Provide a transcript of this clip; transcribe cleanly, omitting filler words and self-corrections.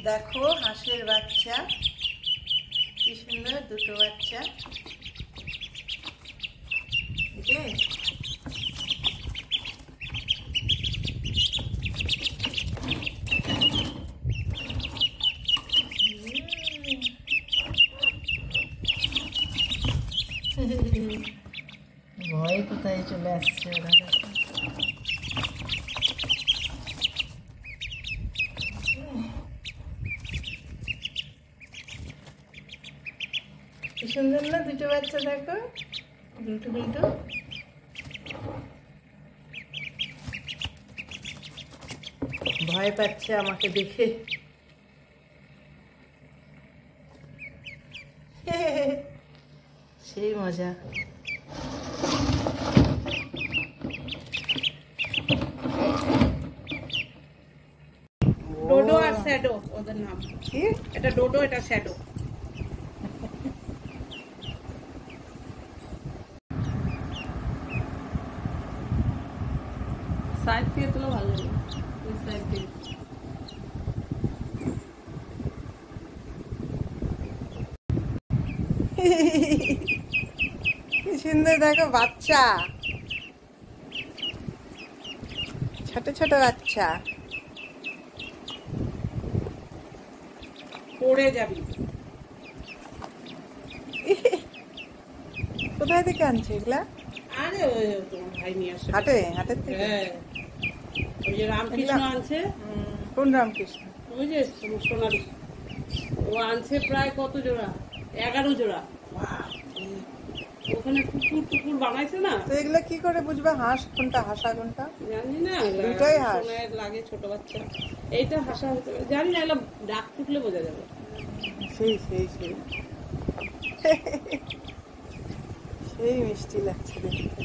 দেখো হাঁসের বাচ্চা, কি সুন্দর দুটো বাচ্চা। ভয়ে কোথায় চলে আসছে ওরা। কি সুন্দর না দুটো বাচ্চা, দেখো দুটো দুটো। ভয় পাচ্ছে আমাকে দেখে। সেই মজা। ডোডো আর শ্যাডো ওদের নাম। কি এটা ডোডো, এটা শ্যাডো। সাইড থেকে তোলা ভালো লাগে, ওই সাইড থেকে। কি সুন্দর দেখো বাচ্চা, ছোট ছোট বাচ্চা। পড়ে যাবি। কোথায় থেকে আনছে এগুলা? আরে ওই তোমার ভাই নিয়ে আসে। হাটের থেকে? হ্যাঁ, ওই যে রামকৃষ্ণ আনছে। কোন রামকৃষ্ণ? ওই যে সোনালি, ও আনছে প্রায় কত জোড়া, 11 জোড়া। ওখানে কুকুর টুকুর বানাইছে না। তো এগুলা কি করে বুঝবা হাঁস কোনটা হাসা কোনটা? জানি না, দুটোই হাঁস লাগে ছোট বাচ্চা। এইটা হাসা হতে পারে, জানি না, এগুলো ডাক টুকলে বোঝা যাবে। সেই সেই সেই সেই মিষ্টি লাগছে দেখতে।